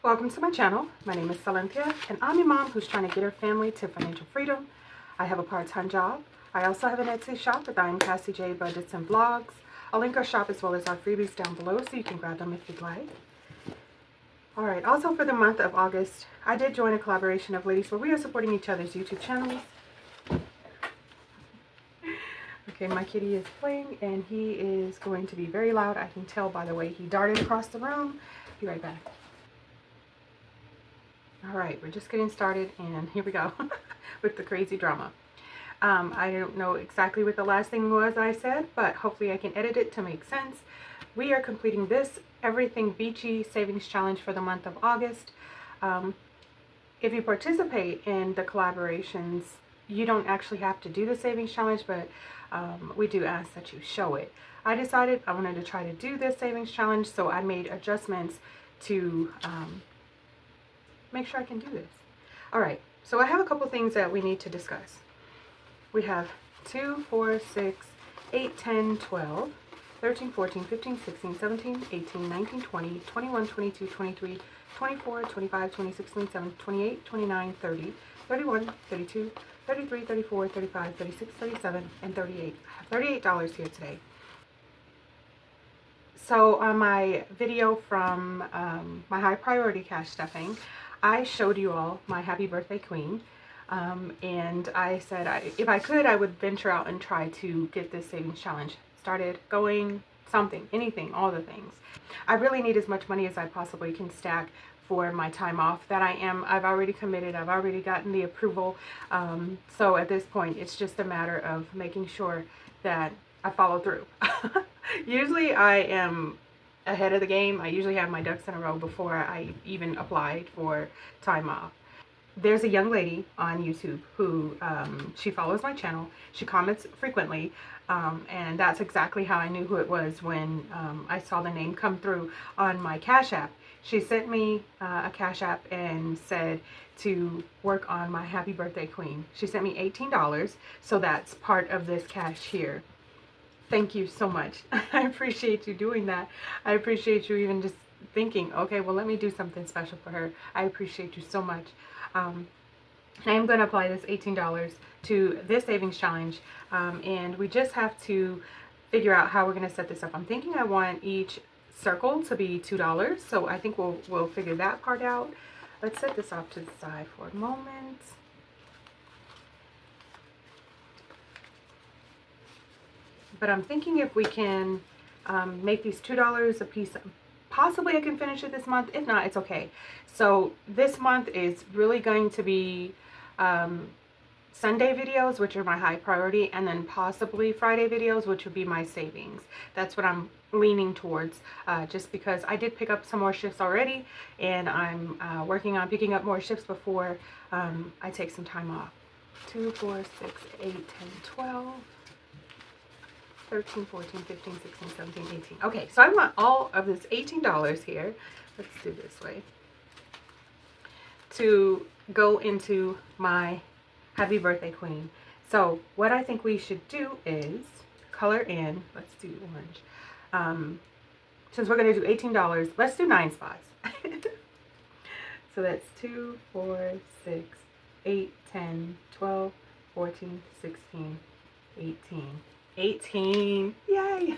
Welcome to my channel. My name is Silynthia and I'm a mom who's trying to get her family to financial freedom. I have a part-time job. I also have an Etsy shop with Iamcassiejbudgets&vlogs. I'll link our shop as well as our freebies down below so you can grab them if you'd like. Alright, also for the month of August, I did join a collaboration of ladies where we are supporting each other's YouTube channels. Okay, my kitty is playing and he is going to be very loud. I can tell by the way he darted across the room. Be right back. Alright, we're just getting started and here we go with the crazy drama. I don't know exactly what the last thing was I said, but hopefully I can edit it to make sense. We are completing this Everything Beachy Savings Challenge for the month of August. If you participate in the collaborations, you don't actually have to do the Savings Challenge, but we do ask that you show it. I decided I wanted to try to do this Savings Challenge, so I made adjustments to make sure I can do this. Alright, so I have a couple things that we need to discuss. We have 2, 4, 6, 8, 10, 12, 13, 14, 15, 16, 17, 18, 19, 20, 21, 22, 23, 24, 25, 26, 27, 28, 29, 30, 31, 32, 33, 34, 35, 36, 37, and 38. I have $38 here today. So on my video from my high priority cash stuffing, I showed you all my Happy Birthday Queen, and I said if I could, I would venture out and try to get this savings challenge started, going, something, anything, all the things. I really need as much money as I possibly can stack for my time off that I've already committed, I've already gotten the approval, so at this point it's just a matter of making sure that I follow through. Usually I am ahead of the game. I usually have my ducks in a row before I even applied for time off. There's a young lady on YouTube who she follows my channel. She comments frequently, and that's exactly how I knew who it was when I saw the name come through on my Cash App. She sent me a Cash App and said to work on my Happy Birthday Queen. She sent me $18, so that's part of this cash here. Thank you so much. I appreciate you doing that. I appreciate you even just thinking, okay, well, let me do something special for her. I appreciate you so much. I am going to apply this $18 to this savings challenge, and we just have to figure out how we're going to set this up. I'm thinking I want each circle to be $2, so I think we'll figure that part out. Let's set this off to the side for a moment. But I'm thinking if we can make these $2 a piece, possibly I can finish it this month. If not, it's okay. So this month is really going to be Sunday videos, which are my high priority, and then possibly Friday videos, which would be my savings. That's what I'm leaning towards, just because I did pick up some more shifts already, and I'm working on picking up more shifts before I take some time off. 2, 4, 6, 8, 10, 12... 13, 14, 15, 16, 17, 18. Okay, so I want all of this $18 here. Let's do this way. To go into my Happy Birthday Queen. So what I think we should do is color in. Let's do orange. Since we're going to do $18, let's do 9 spots. So that's 2, 4, 6, 8, 10, 12, 14, 16, 18. 18, yay!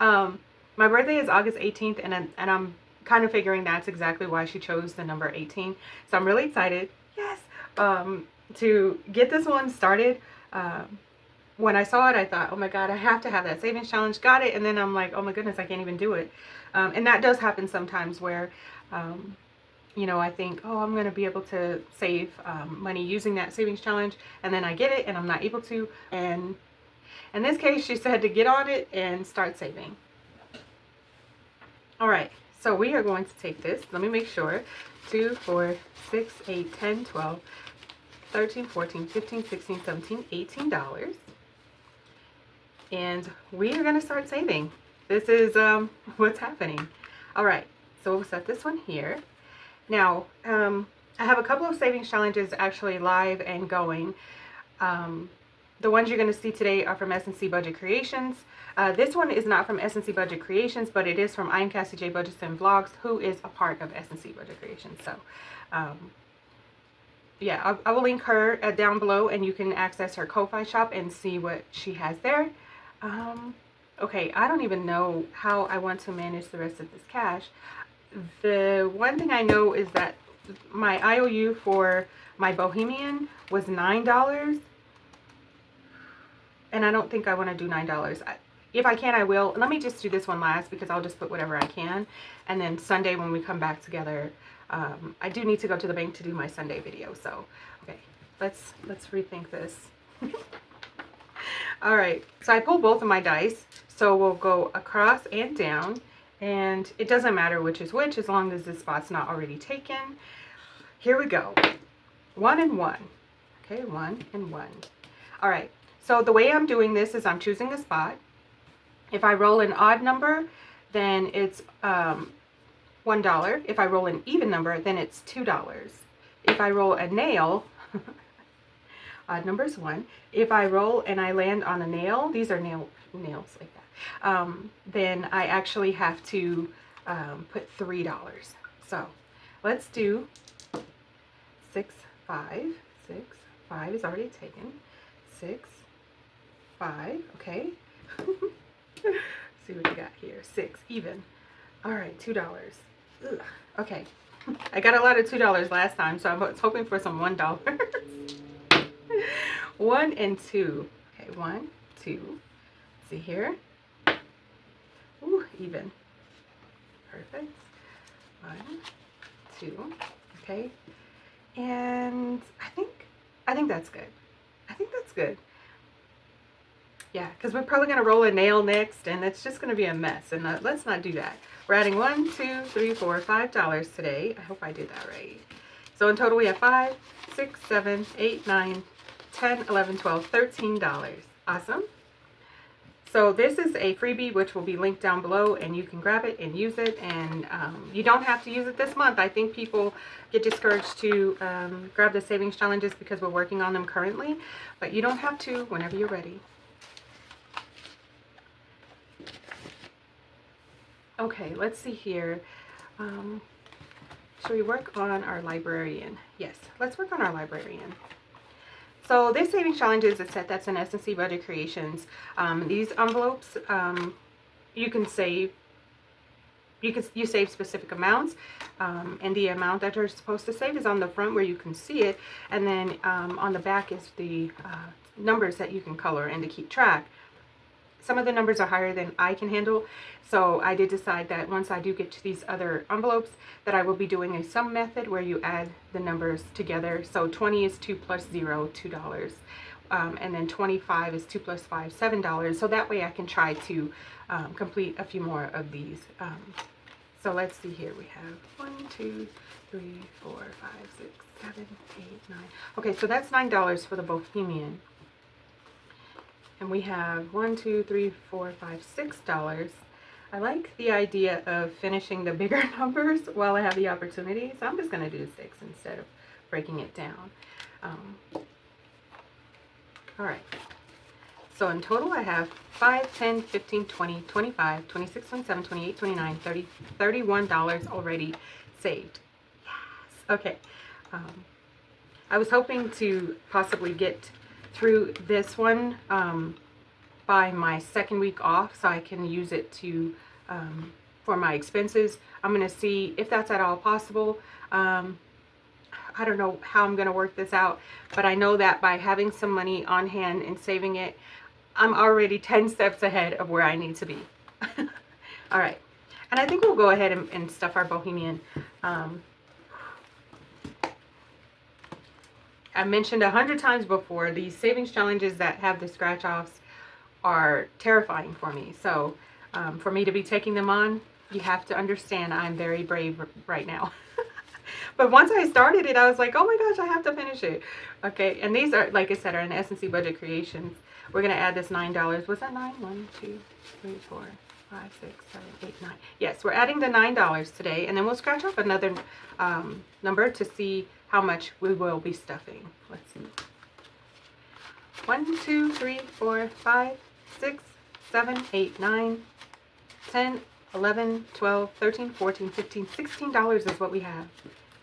My birthday is August 18th, and I'm kind of figuring that's exactly why she chose the number 18. So I'm really excited, yes, to get this one started. When I saw it, I thought, oh my god, I have to have that savings challenge. Got it, and then I'm like, oh my goodness, I can't even do it. And that does happen sometimes where, you know, I think, oh, I'm going to be able to save money using that savings challenge, and then I get it, and I'm not able to, and in this case, she said to get on it and start saving. Alright, so we are going to take this. Let me make sure. 2, 4, 6, 8, 10, 12, 13, 14, 15, 16, 17, $18. And we are going to start saving. This is what's happening. Alright, so we'll set this one here. Now, I have a couple of savings challenges actually live and going. The ones you're going to see today are from SNC Budget Creations. This one is not from SNC Budget Creations, but it is from Iamcassiejbudgets&vlogs, who is a part of SNC Budget Creations. So, yeah, I will link her down below, and you can access her Ko-Fi shop and see what she has there. Okay, I don't even know how I want to manage the rest of this cash. The one thing I know is that my IOU for my Bohemian was $9. And I don't think I want to do $9. If I can, I will. Let me just do this one last because I'll just put whatever I can. And then Sunday when we come back together, I do need to go to the bank to do my Sunday video. So, okay, let's rethink this. All right, so I pulled both of my dice. So we'll go across and down. And it doesn't matter which is which as long as this spot's not already taken. Here we go. 1 and 1. Okay, 1 and 1. All right. So the way I'm doing this is I'm choosing a spot. If I roll an odd number, then it's $1. If I roll an even number, then it's $2. If I roll a nail, odd number is 1. If I roll and I land on a nail, these are nails like that, then I actually have to put $3. So let's do 6, 5. 6, 5 is already taken. 6, 5, okay. See what we got here. 6, even. All right, $2. Ugh. Okay. I got a lot of $2 last time, so I was hoping for some $1. 1 and 2. Okay, 1, 2. See here. Ooh, even. Perfect. 1, 2. Okay. And I think that's good. I think that's good. Yeah, because we're probably going to roll a nail next, and it's just going to be a mess. And let's not do that. We're adding $1, 2, 3, 4, $5 today. I hope I did that right. So in total, we have 5, 6, 7, 8, 9, 10, 11, 12, $13. Awesome. So this is a freebie, which will be linked down below, and you can grab it and use it. And you don't have to use it this month. I think people get discouraged to grab the savings challenges because we're working on them currently, but you don't have to whenever you're ready. Okay, let's see here. Should we work on our Librarian? Yes, let's work on our Librarian. So this savings challenge is a set that's in SNC Budget Creations. These envelopes, you can save. You save specific amounts, and the amount that you're supposed to save is on the front where you can see it, and then on the back is the numbers that you can color and to keep track. Some of the numbers are higher than I can handle, so I did decide that once I do get to these other envelopes that I will be doing a sum method where you add the numbers together. So 20 is 2 plus 0, $2. And then 25 is 2 plus 5, $7. So that way I can try to complete a few more of these. So let's see here. We have 1, 2, 3, 4, 5, 6, 7, 8, 9. Okay, so that's $9 for the Bohemian. And we have 1, 2, 3, 4, 5, $6. I like the idea of finishing the bigger numbers while I have the opportunity. So I'm just going to do 6 instead of breaking it down. All right. So in total I have 5, 10, 15, 20, 25, 26, 27, 28, 29, 30, $31 already saved. Yes. Okay. I was hoping to possibly get through this one by my second week off so I can use it to for my expenses. I'm going to see if that's at all possible. I don't know how I'm going to work this out, but I know that by having some money on hand and saving it, I'm already 10 steps ahead of where I need to be. All right. And I think we'll go ahead and stuff our Bohemian. I mentioned 100 times before, these savings challenges that have the scratch offs are terrifying for me. So for me to be taking them on, you have to understand I'm very brave right now. But once I started it, I was like, oh my gosh, I have to finish it. Okay, and these are, like I said, are in SNC Budget Creations. We're going to add this $9. Was that 9? 1, 2, 3, 4, 5, 6, 7, 8, 9. Yes, we're adding the $9 today, and then we'll scratch off another number to see how much we will be stuffing. Let's see. 1, 2, 3, 4, 5, 6, 7, 8, 9, 10, 11, 12, 13, 14, 15, $16 is what we have.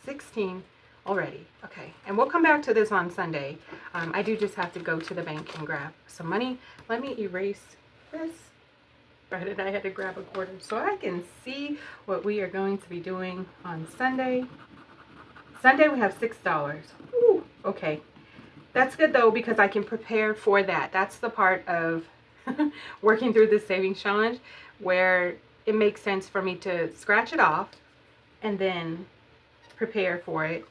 16 already. Okay, and we'll come back to this on Sunday. I do just have to go to the bank and grab some money. Let me erase this. Right, and I had to grab a quarter so I can see what we are going to be doing on Sunday. Sunday we have $6. Ooh, okay. That's good though, because I can prepare for that. That's the part of working through this savings challenge where it makes sense for me to scratch it off and then prepare for it.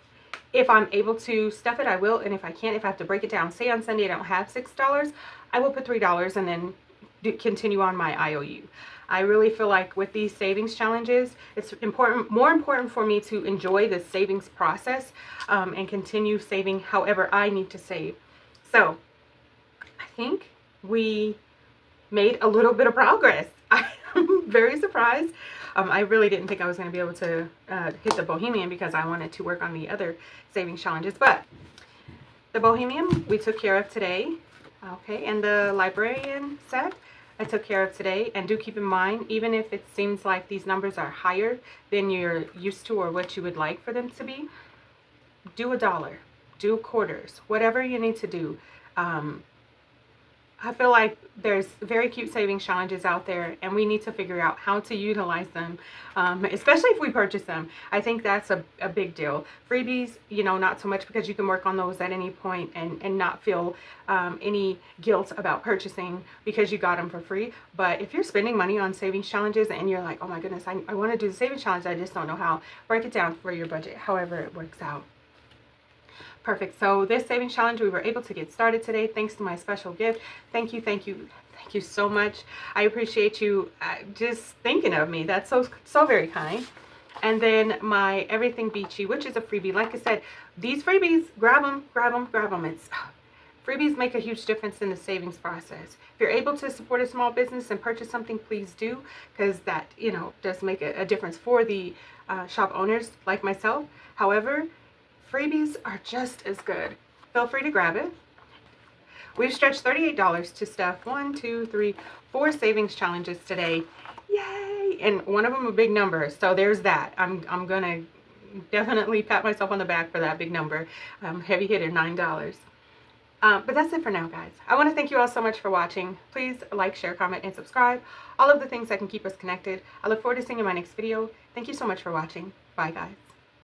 If I'm able to stuff it, I will. And if I can't, if I have to break it down, say on Sunday I don't have $6, I will put $3 and then continue on my IOU. I really feel like with these savings challenges, it's more important for me to enjoy the savings process and continue saving however I need to save. So I think we made a little bit of progress. I'm very surprised. I really didn't think I was going to be able to hit the Bohemian because I wanted to work on the other savings challenges. But the Bohemian we took care of today. Okay, and the Librarian set I took care of today. And do keep in mind, even if it seems like these numbers are higher than you're used to or what you would like for them to be, do $1, do quarters, whatever you need to do. I feel like there's very cute savings challenges out there, and we need to figure out how to utilize them, especially if we purchase them. I think that's a big deal. Freebies, you know, not so much, because you can work on those at any point and not feel any guilt about purchasing because you got them for free. But if you're spending money on savings challenges and you're like, oh my goodness, I want to do the savings challenge, I just don't know how, break it down for your budget, however it works out. Perfect. So this savings challenge, we were able to get started today thanks to my special gift. Thank you, thank you, thank you so much. I appreciate you just thinking of me. That's so very kind. And then my Everything Beachy, which is a freebie. Like I said, these freebies, grab them, grab them, grab them. Freebies make a huge difference in the savings process. If you're able to support a small business and purchase something, please do, because that, you know, does make a difference for the shop owners like myself. However, freebies are just as good. Feel free to grab it. We've stretched $38 to stuff 1, 2, 3, 4 savings challenges today. Yay! And one of them a big number, so there's that. I'm gonna definitely pat myself on the back for that big number. Heavy hitter, $9. But that's it for now, guys. I want to thank you all so much for watching. Please like, share, comment, and subscribe. All of the things that can keep us connected. I look forward to seeing you in my next video. Thank you so much for watching. Bye, guys.